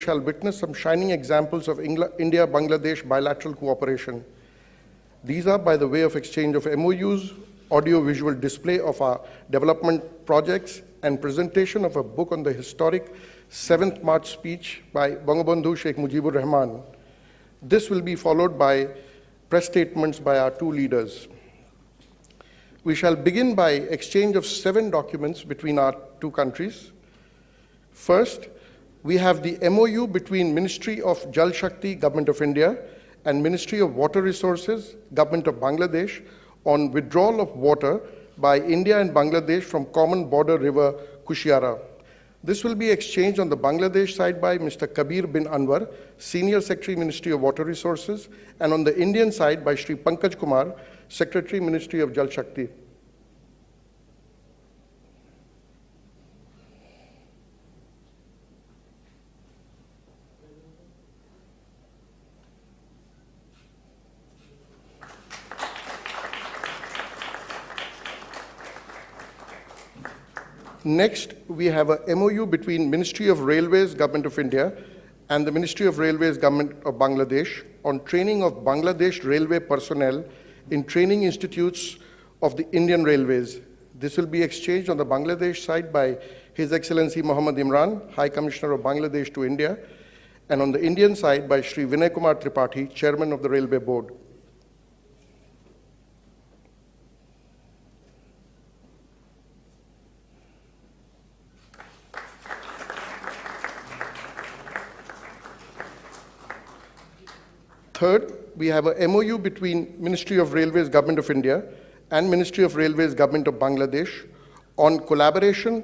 shall witness some shining examples of India-Bangladesh bilateral cooperation. These are by the way of exchange of MOUs, audio-visual display of our development projects, and presentation of a book on the historic 7th March speech by Bangabandhu Sheikh Mujibur Rahman. This will be followed by press statements by our two leaders. We shall begin by exchange of 7 documents between our two countries. First, we have the MOU between Ministry of Jal Shakti, Government of India, and Ministry of Water Resources, Government of Bangladesh, on withdrawal of water by India and Bangladesh from common border river Kushiara. This will be exchanged on the Bangladesh side by Mr. Kabir bin Anwar, Senior Secretary, Ministry of Water Resources, and on the Indian side by Shri Pankaj Kumar, Secretary, Ministry of Jal Shakti. Next, we have a MOU between Ministry of Railways, Government of India, and the Ministry of Railways, Government of Bangladesh on training of Bangladesh railway personnel in training institutes of the Indian Railways. This will be exchanged on the Bangladesh side by His Excellency Muhammad Imran, High Commissioner of Bangladesh to India, and on the Indian side by Shri Vinay Kumar Tripathi, Chairman of the Railway Board. Third, we have a MOU between Ministry of Railways, Government of India, and Ministry of Railways, Government of Bangladesh on collaboration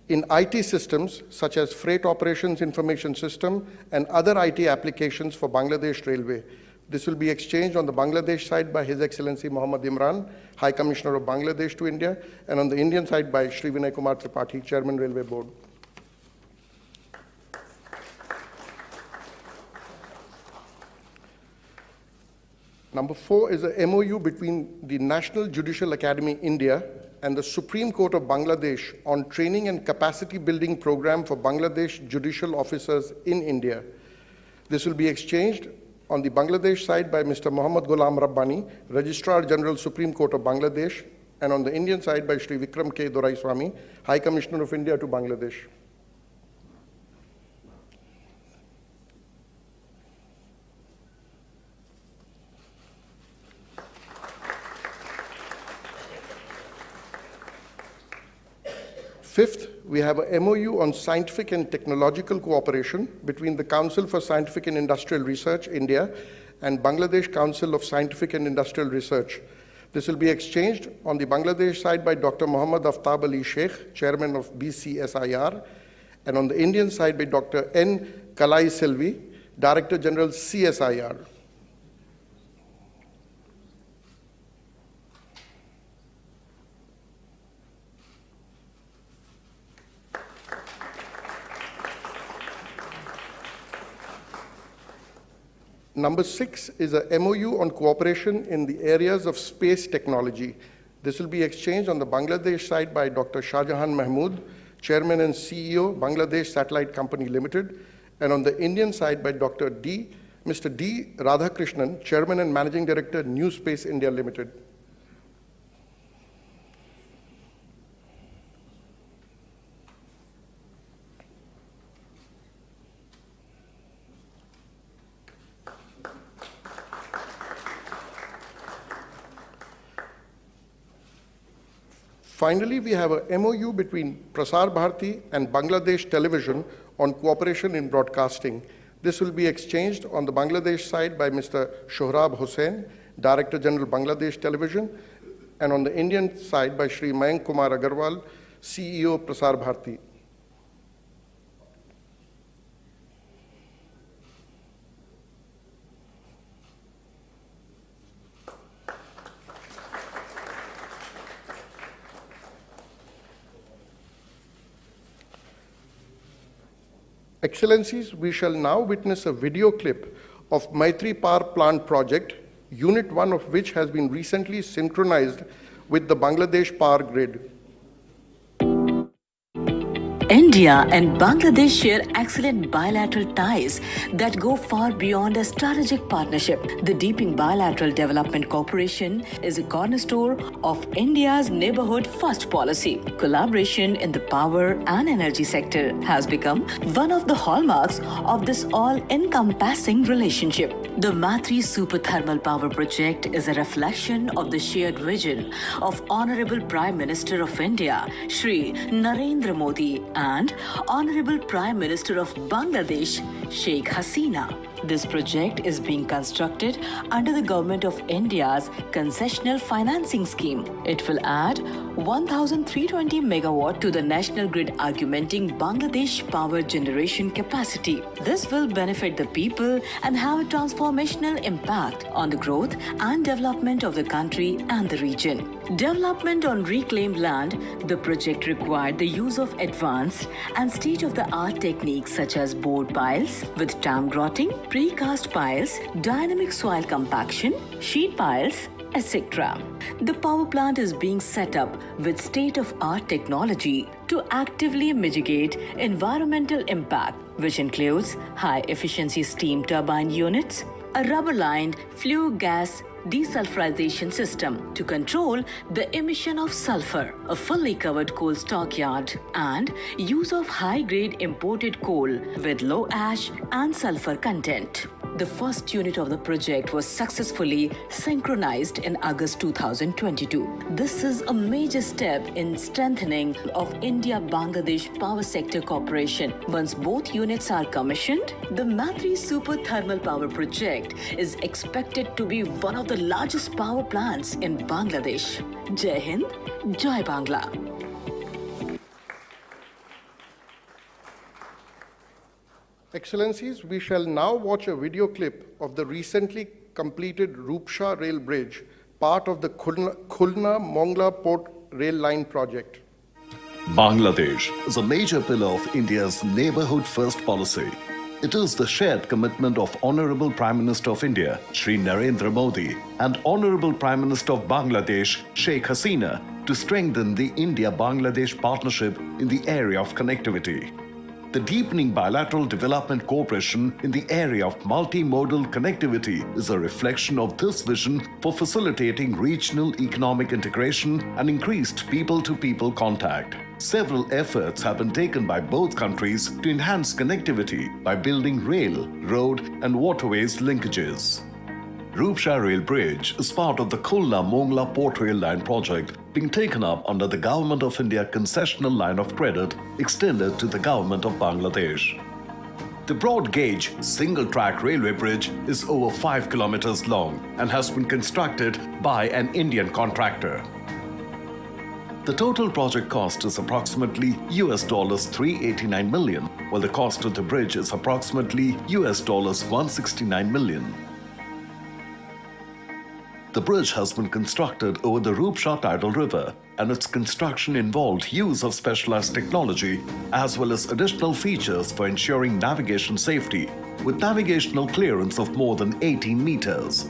in IT systems such as Freight Operations Information System and other IT applications for Bangladesh Railway. This will be exchanged on the Bangladesh side by His Excellency Muhammad Imran, High Commissioner of Bangladesh to India, and on the Indian side by Shri Vinay Kumar Tripathi, Chairman, Railway Board. Number 4 is a MOU between the National Judicial Academy, India, and the Supreme Court of Bangladesh on training and capacity building program for Bangladesh judicial officers in India. This will be exchanged on the Bangladesh side by Mr. Muhammad Ghulam Rabbani, Registrar General, Supreme Court of Bangladesh, and on the Indian side by Shri Vikram K. Doraiswamy, High Commissioner of India to Bangladesh. Fifth, we have a MOU on scientific and technological cooperation between the Council for Scientific and Industrial Research, India, and Bangladesh Council of Scientific and Industrial Research. This will be exchanged on the Bangladesh side by Dr. Muhammad Aftab Ali Sheikh, Chairman of BCSIR, and on the Indian side by Dr. N. Kalai Selvi, Director General CSIR. Number 6 is a MOU on cooperation in the areas of space technology. This will be exchanged on the Bangladesh side by Dr. Shahjahan Mahmood, Chairman and CEO, Bangladesh Satellite Company Limited, and on the Indian side by Mr. D. Radhakrishnan, Chairman and Managing Director, New Space India Limited. Finally, we have a MOU between Prasar Bharati and Bangladesh Television on cooperation in broadcasting. This will be exchanged on the Bangladesh side by Mr. Shohrab Hussain, Director General Bangladesh Television, and on the Indian side by Shri Mayank Kumar Agarwal, CEO Prasar Bharati. Excellencies, we shall now witness a video clip of Maitree Power Plant project, Unit 1 of which has been recently synchronized with the Bangladesh power grid. India and Bangladesh share excellent bilateral ties that go far beyond a strategic partnership. The deepening bilateral development cooperation is a cornerstone of India's neighborhood first policy. Collaboration in the power and energy sector has become one of the hallmarks of this all-encompassing relationship. The Maitree Super Thermal Power Project is a reflection of the shared vision of Honorable Prime Minister of India, Shri Narendra Modi, and Honorable Prime Minister of Bangladesh, Sheikh Hasina. This project is being constructed under the Government of India's concessional financing scheme. It will add 1,320 megawatt to the national grid, augmenting Bangladesh power generation capacity. This will benefit the people and have a transformational impact on the growth and development of the country and the region. Development on reclaimed land, the project required the use of advanced and state-of-the-art techniques such as board piles with dam grotting, precast piles, dynamic soil compaction, sheet piles, etc. The power plant is being set up with state-of-art technology to actively mitigate environmental impact, which includes high-efficiency steam turbine units, a rubber-lined flue gas desulfurization system to control the emission of sulfur, a fully covered coal stockyard, and use of high-grade imported coal with low ash and sulfur content. The first unit of the project was successfully synchronized in August 2022. This is a major step in strengthening of India-Bangladesh power sector cooperation. Once both units are commissioned, the Maitree Super Thermal Power Project is expected to be one of the largest power plants in Bangladesh. Jai Hind, Jai Bangla. Excellencies, we shall now watch a video clip of the recently completed Rupsha Rail Bridge, part of the Kulna-Mongla Port Rail Line project. Bangladesh is a major pillar of India's neighborhood first policy. It is the shared commitment of Honorable Prime Minister of India, Shri Narendra Modi, and Honorable Prime Minister of Bangladesh, Sheikh Hasina, to strengthen the India-Bangladesh partnership in the area of connectivity. The deepening bilateral development cooperation in the area of multimodal connectivity is a reflection of this vision for facilitating regional economic integration and increased people-to-people contact. Several efforts have been taken by both countries to enhance connectivity by building rail, road, and waterways linkages. Rupsha Rail Bridge is part of the Kulna-Mongla Port Rail Line project being taken up under the Government of India concessional line of credit extended to the Government of Bangladesh. The broad-gauge, single-track railway bridge is over 5 kilometers long and has been constructed by an Indian contractor. The total project cost is approximately $389 million, while the cost of the bridge is approximately $169 million. The bridge has been constructed over the Rupsha tidal river, and its construction involved use of specialized technology as well as additional features for ensuring navigation safety, with navigational clearance of more than 18 meters.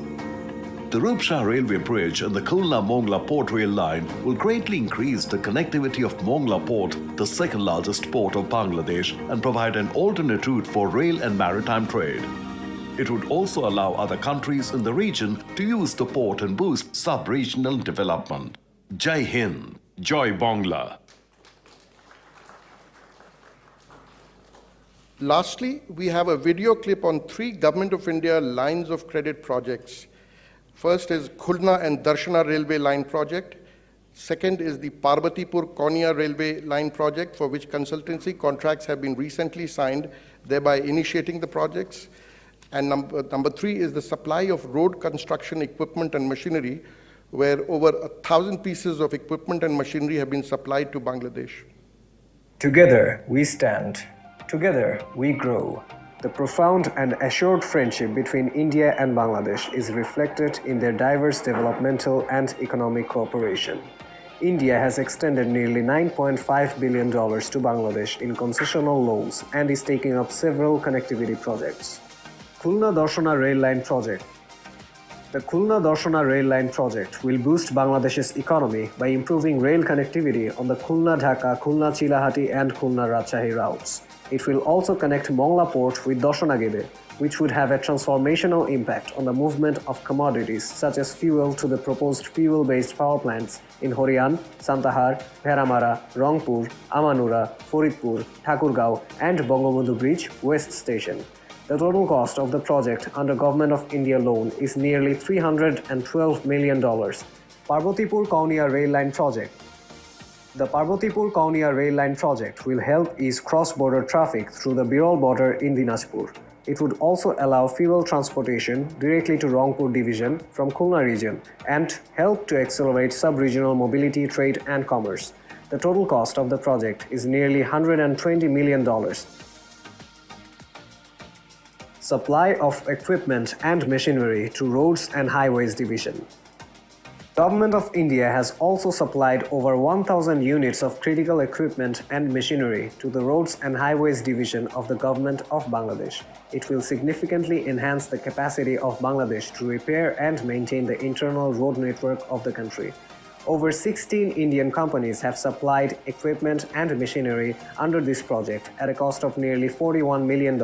The Rupsha Railway Bridge and the Kulna-Mongla Port Rail Line will greatly increase the connectivity of Mongla Port, the second largest port of Bangladesh, and provide an alternate route for rail and maritime trade. It would also allow other countries in the region to use the port and boost sub-regional development. Jai Hind, Jai Bangla. Lastly, we have a video clip on 3 Government of India lines of credit projects. First is Kulna and Darshan Railway Line project. Second is the Parbatipur-Konya Railway Line project, for which consultancy contracts have been recently signed, thereby initiating the projects. And number 3 is the supply of road construction equipment and machinery, where over 1,000 pieces of equipment and machinery have been supplied to Bangladesh. Together we stand. Together we grow. The profound and assured friendship between India and Bangladesh is reflected in their diverse developmental and economic cooperation. India has extended nearly $9.5 billion to Bangladesh in concessional loans and is taking up several connectivity projects. Kulna Darshan Rail Line project. The Kulna Darshana rail line project will boost Bangladesh's economy by improving rail connectivity on the Kulna-Dhaka, Kulna-Chilahati and Kulna-Rajshahi routes. It will also connect Mongla port with Darshana, which would have a transformational impact on the movement of commodities such as fuel to the proposed fuel-based power plants in Horian, Santahar, Bheramara, Rangpur, Amanura, Faridpur, Thakurgaon and Bangabandhu Bridge West Station. The total cost of the project under Government of India loan is nearly $312 million. Parbatipur-Kaunia rail line project. The Parbatipur-Kaunia rail line project will help ease cross-border traffic through the Birol border in Dinajpur. It would also allow fuel transportation directly to Rangpur division from Kulna region and help to accelerate sub-regional mobility, trade and commerce. The total cost of the project is nearly $120 million. Supply of equipment and machinery to Roads and Highways Division. Government of India has also supplied over 1,000 units of critical equipment and machinery to the Roads and Highways Division of the Government of Bangladesh. It will significantly enhance the capacity of Bangladesh to repair and maintain the internal road network of the country. Over 16 Indian companies have supplied equipment and machinery under this project at a cost of nearly $41 million,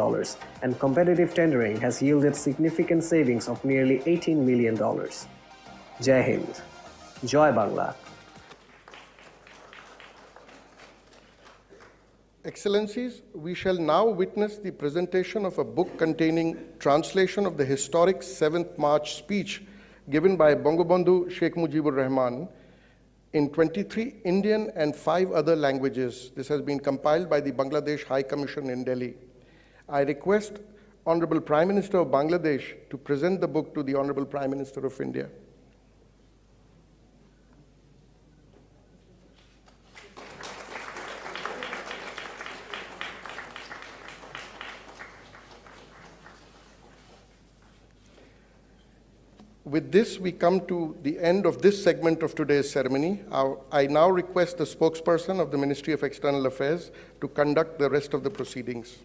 and competitive tendering has yielded significant savings of nearly $18 million. Jai Hind. Joy Bangla. Excellencies, we shall now witness the presentation of a book containing translation of the historic 7th March speech given by Bangabandhu Sheikh Mujibur Rahman in 23 Indian and 5 other languages. This has been compiled by the Bangladesh High Commission in Delhi. I request Honorable Prime Minister of Bangladesh to present the book to the Honorable Prime Minister of India. With this, we come to the end of this segment of today's ceremony. I now request the spokesperson of the Ministry of External Affairs to conduct the rest of the proceedings.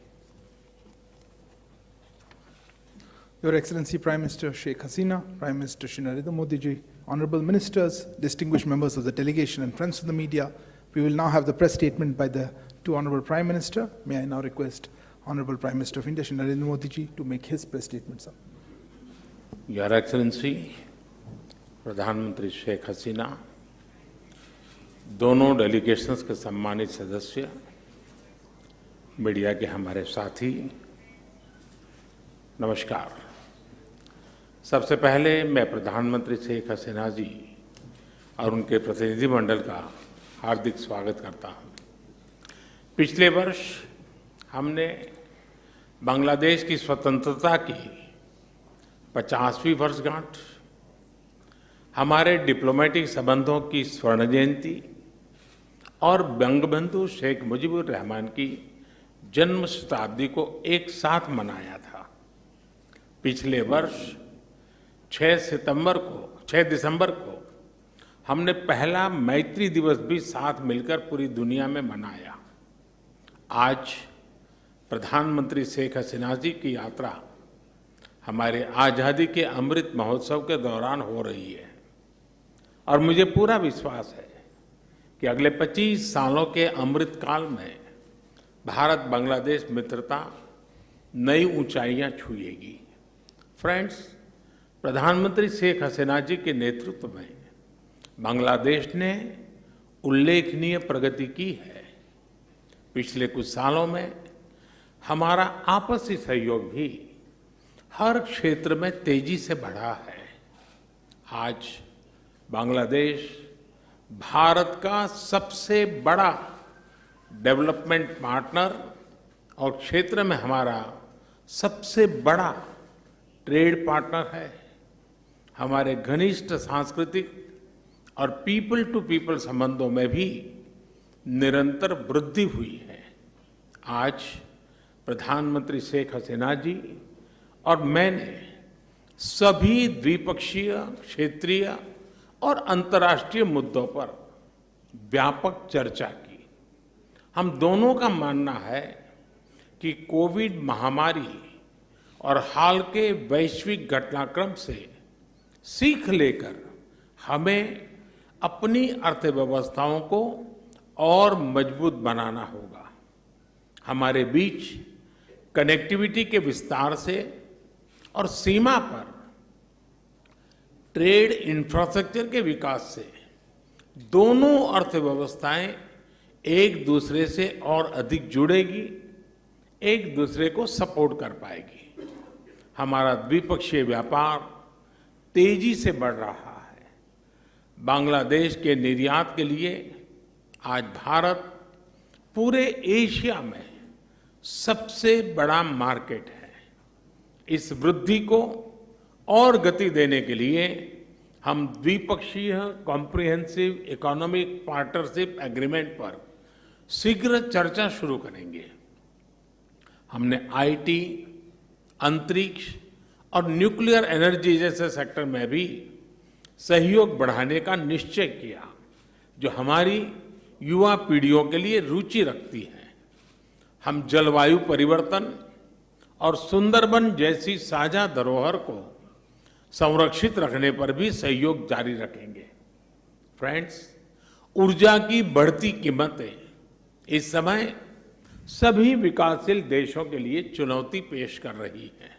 Your Excellency Prime Minister Sheikh Hasina, Prime Minister Shri Narendra Modi ji, Honorable Ministers, distinguished members of the delegation and friends of the media, we will now have the press statement by the two Honorable Prime Minister. May I now request Honorable Prime Minister of India Shri Narendra Modi ji to make his press statement, sir. Your Excellency, प्रधानमंत्री शेख हसीना, दोनों delegations के सम्मानित सदस्य, media के हमारे साथी, नमस्कार। सबसे पहले मैं प्रधानमंत्री शेख हसीना जी और उनके प्रतिनिधिमंडल का हार्दिक स्वागत करता हूं। पिछले वर्ष हमने बांग्लादेश की स्वतंत्रता की 50वीं वर्षगांठ, हमारे डिप्लोमेटिक संबंधों की स्वर्ण जयंती और बंगबंधु शेख मुजीबुर रहमान की जन्म शताब्दी को एक साथ मनाया था। पिछले वर्ष 6 दिसंबर को हमने पहला मैत्री दिवस भी साथ मिलकर पूरी दुनिया में मनाया। आज प्रधानमंत्री शेख हसीना जी की यात्रा हमारे आज़ादी के अमृत महोत्सव के दौरान हो रही है और मुझे पूरा विश्वास है कि अगले 25 सालों के अमृत काल में भारत बांग्लादेश मित्रता नई ऊंचाइयां छुएगी। फ्रेंड्स, प्रधानमंत्री शेख हसीना जी के नेतृत्व में बांग्लादेश ने उल्लेखनीय प्रगति की है। पिछले कुछ सालों में हमारा आपसी सहयोग भी हर क्षेत्र में तेजी से बढ़ा है। आज बांग्लादेश भारत का सबसे बड़ा डेवलपमेंट पार्टनर और क्षेत्र में हमारा सबसे बड़ा ट्रेड पार्टनर है। हमारे घनिष्ठ सांस्कृतिक और पीपल टू पीपल संबंधों में भी निरंतर वृद्धि हुई है। आज प्रधानमंत्री शेख हसीना जी और मैंने सभी द्विपक्षीय, क्षेत्रीय और अंतर्राष्ट्रीय मुद्दों पर व्यापक चर्चा की। हम दोनों का मानना है कि कोविड महामारी और हाल के वैश्विक घटनाक्रम से सीख लेकर हमें अपनी अर्थव्यवस्थाओं को और मजबूत बनाना होगा। हमारे बीच कनेक्टिविटी के विस्तार से और सीमा पर ट्रेड इंफ्रास्ट्रक्चर के विकास से दोनों अर्थव्यवस्थाएं एक दूसरे से और अधिक जुड़ेगी, एक दूसरे को सपोर्ट कर पाएगी। हमारा द्विपक्षीय व्यापार तेजी से बढ़ रहा है। बांग्लादेश के निर्यात के लिए आज भारत पूरे एशिया में सबसे बड़ा मार्केट है। इस वृद्धि को और गति देने के लिए हम द्विपक्षीय कॉम्प्रिहेंसिव इकोनॉमिक पार्टनरशिप एग्रीमेंट पर शीघ्र चर्चा शुरू करेंगे। हमने आईटी, अंतरिक्ष और न्यूक्लियर एनर्जी जैसे सेक्टर में भी सहयोग बढ़ाने का निश्चय किया, जो हमारी युवा पीढ़ियों के लिए रुचि रखती है। हम जलवायु परिवर्तन और सुंदरबन जैसी साझा धरोहर को संरक्षित रखने पर भी सहयोग जारी रखेंगे। फ्रेंड्स, ऊर्जा की बढ़ती कीमतें इस समय सभी विकासशील देशों के लिए चुनौती पेश कर रही हैं।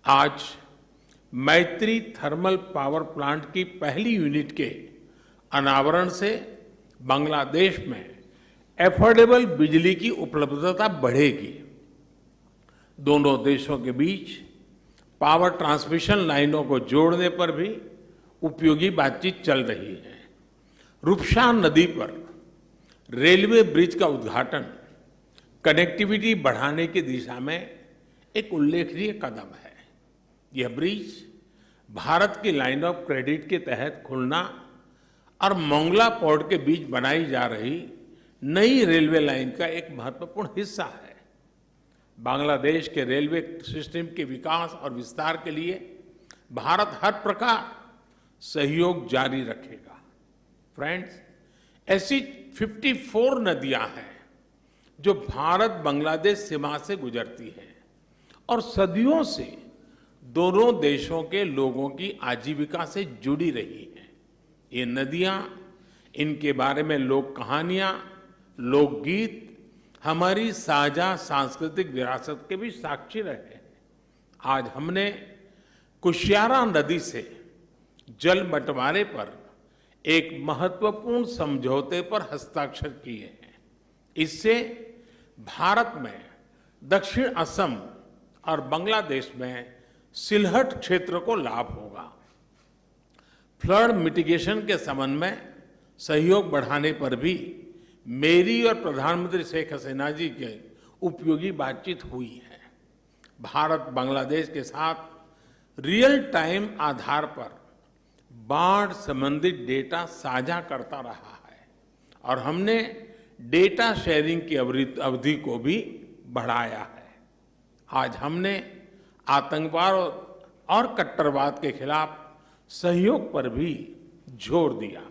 आज मैत्री थर्मल पावर प्लांट की पहली यूनिट के अनावरण से बांग्लादेश में एफोर्डेबल बिजली की उपलब्धता बढ़ेगी। दोनों देशों के बीच पावर ट्रांसमिशन लाइनों को जोड़ने पर भी उपयोगी बातचीत चल रही है। रूपसा नदी पर रेलवे ब्रिज का उद्घाटन कनेक्टिविटी बढ़ाने की दिशा में एक उल्लेखनीय कदम है। यह ब्रिज भारत की लाइन ऑफ क्रेडिट के तहत खुलना और मोंगला पोर्ट के बीच बनाई जा रही नई रेलवे लाइन का एक महत्वपूर्ण हिस्सा है। बांग्लादेश के रेलवे सिस्टम के विकास और विस्तार के लिए भारत हर प्रकार सहयोग जारी रखेगा। फ्रेंड्स, ऐसी 54 नदियां हैं जो भारत बांग्लादेश सीमा से गुजरती हैं और सदियों से दोनों देशों के लोगों की आजीविका से जुड़ी रही हैं। ये नदियां, इनके बारे में लोक कहानियां, लोकगीत हमारी साझा सांस्कृतिक विरासत के भी साक्षी रहे हैं। आज हमने कुशियारा नदी से जल बंटवारे पर एक महत्वपूर्ण समझौते पर हस्ताक्षर किए हैं। इससे भारत में दक्षिण असम और बांग्लादेश में सिलहट क्षेत्र को लाभ होगा। फ्लड मिटिगेशन के संबंध में सहयोग बढ़ाने पर भी मेरी और प्रधानमंत्री शेख हसीना जी के उपयोगी बातचीत हुई है। भारत बांग्लादेश के साथ रियल टाइम आधार पर बाढ़ संबंधित डेटा साझा करता रहा है और हमने डेटा शेयरिंग की अवधि को भी बढ़ाया है। आज हमने आतंकवाद और कट्टरवाद के खिलाफ सहयोग पर भी जोर दिया।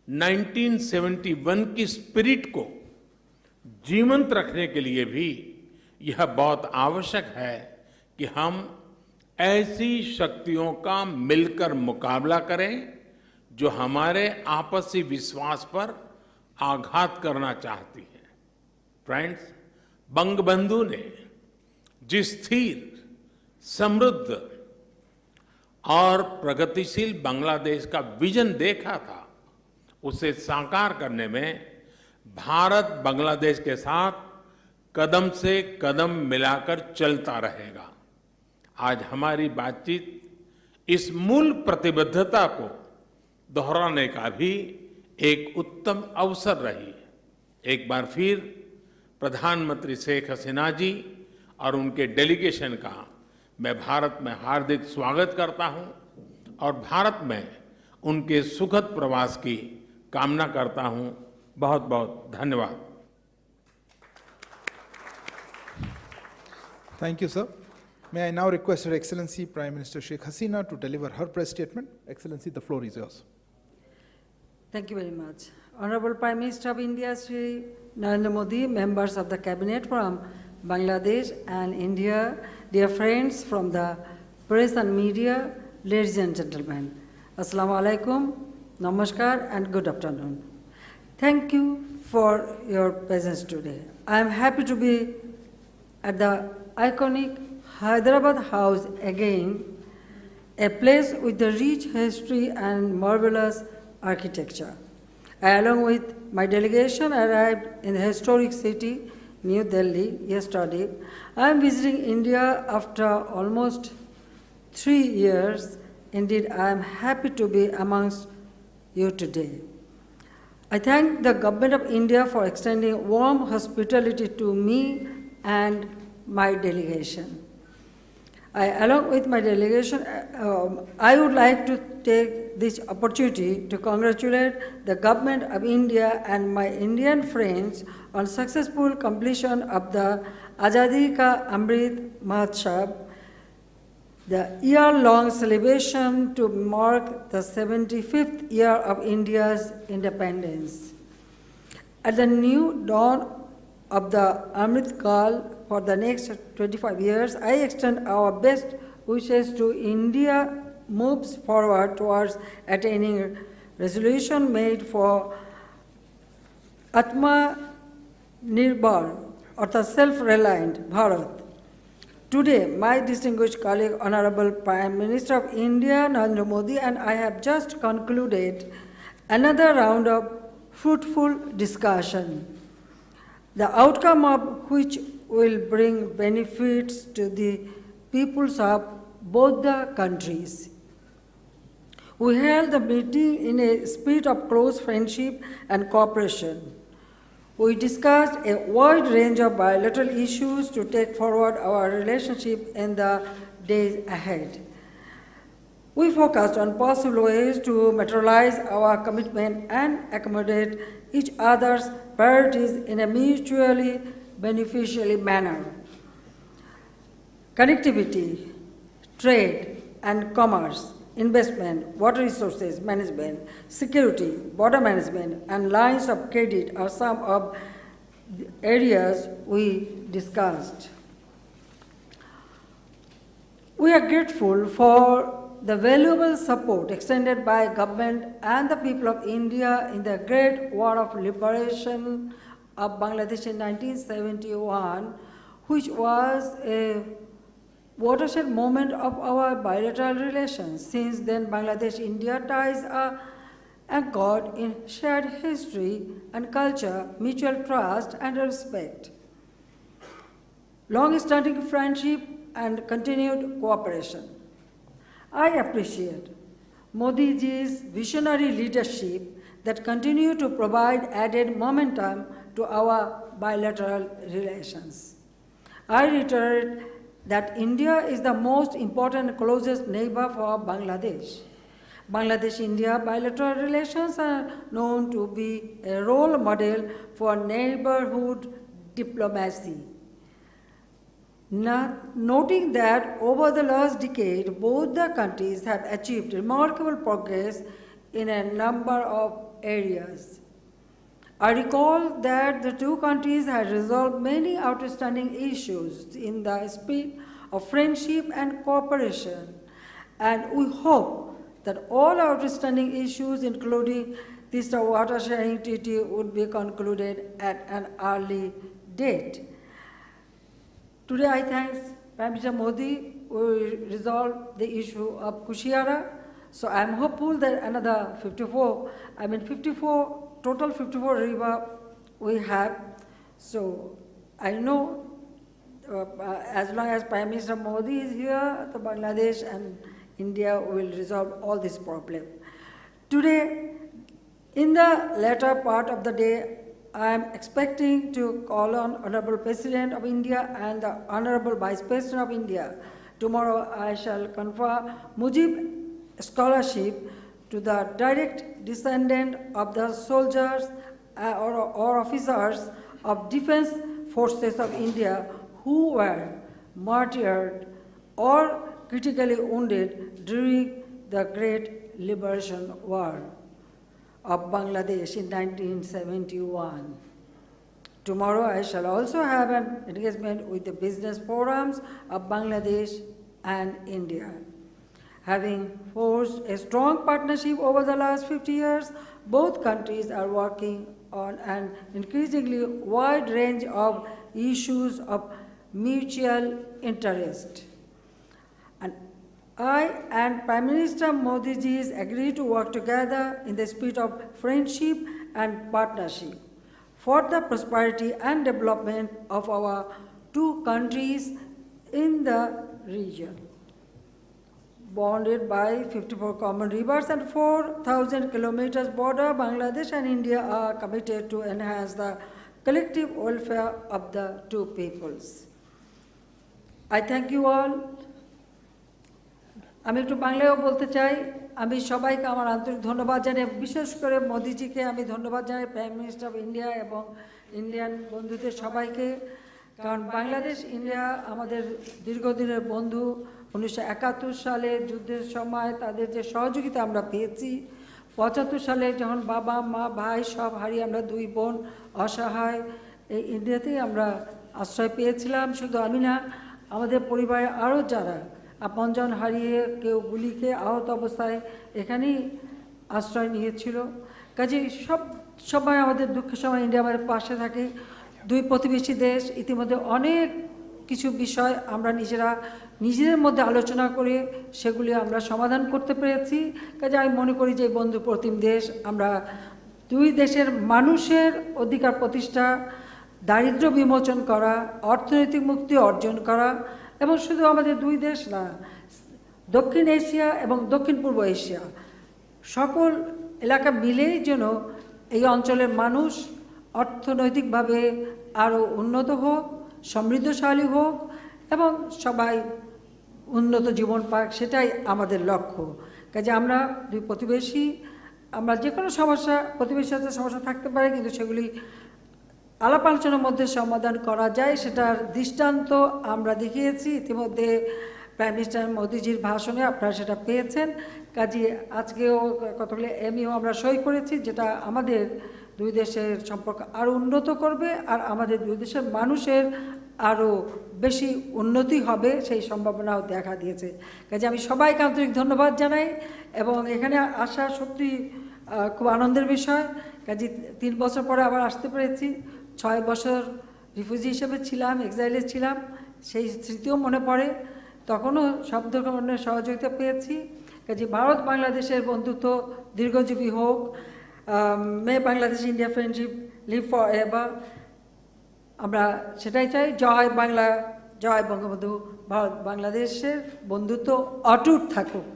1971 की स्पिरिट को जीवंत रखने के लिए भी यह बहुत आवश्यक है कि हम ऐसी शक्तियों का मिलकर मुकाबला करें जो हमारे आपसी विश्वास पर आघात करना चाहती है। फ्रेंड्स, बंगबंधु ने जिस स्थिर, समृद्ध और प्रगतिशील बांग्लादेश का विजन देखा था, उसे साकार करने में भारत बांग्लादेश के साथ कदम से कदम मिलाकर चलता रहेगा। आज हमारी बातचीत इस मूल प्रतिबद्धता को दोहराने का भी एक उत्तम अवसर रही। एक बार फिर प्रधानमंत्री शेख हसीना जी और उनके डेलीगेशन का मैं भारत में हार्दिक स्वागत करता हूं और भारत में उनके सुखद प्रवास की कामना करता हूं। बहुत बहुत धन्यवाद। Thank you, sir. May I now request Her Excellency Prime Minister Sheikh Hasina to deliver her press statement. Excellency, the floor is yours. Thank you very much. Honorable Prime Minister of India, Shri Narendra Modi, members of the Cabinet from Bangladesh and India, dear friends from the press and media, ladies and gentlemen, Assalamu alaikum, namaskar, and good afternoon. Thank you for your presence today. I am happy to be at the iconic Hyderabad House again, a place with a rich history and marvelous architecture. I, along with my delegation, arrived in the historic city, New Delhi, yesterday. I am visiting India after almost 3 years. Indeed, I am happy to be amongst you today. I thank the Government of India for extending warm hospitality to me and my delegation. Along with my delegation, I would like to take this opportunity to congratulate the Government of India and my Indian friends on successful completion of the Azadi Ka Amrit Mahotsav, the year-long celebration to mark the 75th year of India's independence. At the new dawn of the Amrit Kal for the next 25 years, I extend our best wishes to India moves forward towards attaining resolution made for Atma Nirbhar, or the self-reliant Bharat. Today, my distinguished colleague, Honorable Prime Minister of India, Narendra Modi, and I have just concluded another round of fruitful discussion, the outcome of which will bring benefits to the peoples of both the countries. We held the meeting in a spirit of close friendship and cooperation. We discussed a wide range of bilateral issues to take forward our relationship in the days ahead. We focused on possible ways to materialize our commitment and accommodate each other's priorities in a mutually beneficial manner. Connectivity, trade and commerce, investment, water resources management, security, border management, and lines of credit are some of the areas we discussed. We are grateful for the valuable support extended by government and the people of India in the Great War of Liberation of Bangladesh in 1971, which was a watershed moment of our bilateral relations. Since then, Bangladesh-India ties are anchored in shared history and culture, mutual trust and respect, long-standing friendship and continued cooperation. I appreciate Modi ji's visionary leadership that continue to provide added momentum to our bilateral relations. I reiterate that India is the most important and closest neighbor for Bangladesh. Bangladesh-India bilateral relations are known to be a role model for neighborhood diplomacy. Noting that over the last decade, both the countries have achieved remarkable progress in a number of areas. I recall that the two countries had resolved many outstanding issues in the spirit of friendship and cooperation, and we hope that all outstanding issues, including this water sharing treaty, would be concluded at an early date. Today, I thank Prime Minister Modi will resolve the issue of Kushiara. So I am hopeful that another 54 river we have. So I know as long as Prime Minister Modi is here, the Bangladesh and India will resolve all this problem. Today, in the latter part of the day, I am expecting to call on Honorable President of India and the Honorable Vice President of India. Tomorrow I shall confer Mujib Scholarship to the direct descendant of the soldiers or officers of Defense Forces of India who were martyred or critically wounded during the Great Liberation War of Bangladesh in 1971. Tomorrow I shall also have an engagement with the business forums of Bangladesh and India. Having forged a strong partnership over the last 50 years, both countries are working on an increasingly wide range of issues of mutual interest. And I and Prime Minister Modi ji agreed to work together in the spirit of friendship and partnership for the prosperity and development of our two countries in the region. Bonded by 54 common rivers and 4,000 kilometers border, Bangladesh and India are committed to enhance the collective welfare of the two peoples. I thank you all. আমি একটু বাংলায়ও বলতে চাই, আমি সবাইকে আমার আন্তরিক ধন্যবাদ জানাই, বিশেষ করে মোদিজিকে আমি ধন্যবাদ জানাই, প্রাইম মিনিস্টার অফ ইন্ডিয়া এবং ইন্ডিয়ান বন্ধুদের সবাইকে, কারণ বাংলাদেশ ইন্ডিয়া আমাদের দীর্ঘদিনের বন্ধু। 1971 সালে যুদ্ধের সময় তাদের যে সহযোগিতা আমরা পেয়েছি, 75 সালে যখন বাবা মা ভাই সব হারিয়ে আমরা দুই বোন অসহায় এই ইন্ডিয়াতেই আমরা আশ্রয় পেয়েছিলাম। শুধু আমি না, আমাদের পরিবারে আরও যারা আপনজন হারিয়ে কেউ গুলি খেয়ে আহত অবস্থায় এখানেই আশ্রয় নিয়েছিল। কাজেই সবাই আমাদের দুঃখের সময় ইন্ডিয়া আমাদের পাশে থাকে। দুই প্রতিবেশী দেশ ইতিমধ্যে অনেক কিছু বিষয় আমরা নিজেদের মধ্যে আলোচনা করে সেগুলি আমরা সমাধান করতে পেরেছি। কাজে আমি মনে করি যে বন্ধু প্রতিম দেশ, আমরা দুই দেশের মানুষের অধিকার প্রতিষ্ঠা, দারিদ্র্য বিমোচন করা, অর্থনৈতিক মুক্তি অর্জন করা, এবং শুধু আমাদের দুই দেশ না, দক্ষিণ এশিয়া এবং দক্ষিণ পূর্ব এশিয়া সকল এলাকা মিলেই যেন এই অঞ্চলের মানুষ অর্থনৈতিকভাবে আরও উন্নত হোক, সমৃদ্ধশালী হোক এবং সবাই উন্নত জীবন পাক, সেটাই আমাদের লক্ষ্য। কাজে আমরা দুই প্রতিবেশী, আমরা যে কোনো সমস্যা, প্রতিবেশীর সাথে সমস্যা থাকতে পারে, কিন্তু সেগুলি আলাপ আলোচনার মধ্যে সমাধান করা যায়, সেটার দৃষ্টান্ত আমরা দেখিয়েছি ইতিমধ্যে প্রাইম মিনিস্টার মোদিজির ভাষণে আপনারা সেটা পেয়েছেন। কাজে আজকেও কতগুলো এমইও আমরা সই করেছি, যেটা আমাদের দুই দেশের সম্পর্ক আরও উন্নত করবে আর আমাদের দুই দেশের মানুষের আরও বেশি উন্নতি হবে, সেই সম্ভাবনাও দেখা দিয়েছে। কাজে আমি সবাইকে আন্তরিক ধন্যবাদ জানাই এবং এখানে আসা সত্যি খুব আনন্দের বিষয়। কাজে 3 বছর পরে আবার আসতে পেরেছি। 6 বছর রিফিউজি হিসেবে ছিলাম, এক্সাইলে ছিলাম, সেই স্মৃতিও মনে পড়ে। তখনও সব ধরনের সহযোগিতা পেয়েছি। কাজে ভারত বাংলাদেশের বন্ধুত্ব দীর্ঘজীবী হোক। May Bangladesh India friendship live for ever, আমরা সেটাই চাই। জয় বাংলা, জয় বঙ্গবন্ধু। ভারত বাংলাদেশের বন্ধুত্ব অটুট থাকুক।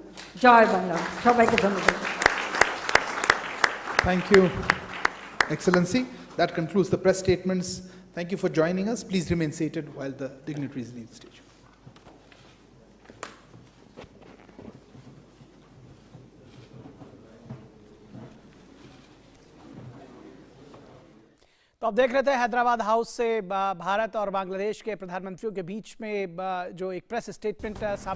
জয় বাংলা। সবাইকে ধন্যবাদ। Thank you, Excellency. That concludes the press statements. Thank you for joining us. Please remain seated while the dignitaries leave the stage. तो अब देख रहे थे हैदराबाद हाउस से भारत और बांग्लादेश के प्रधानमंत्रियों के बीच में जो एक प्रेस स्टेटमेंट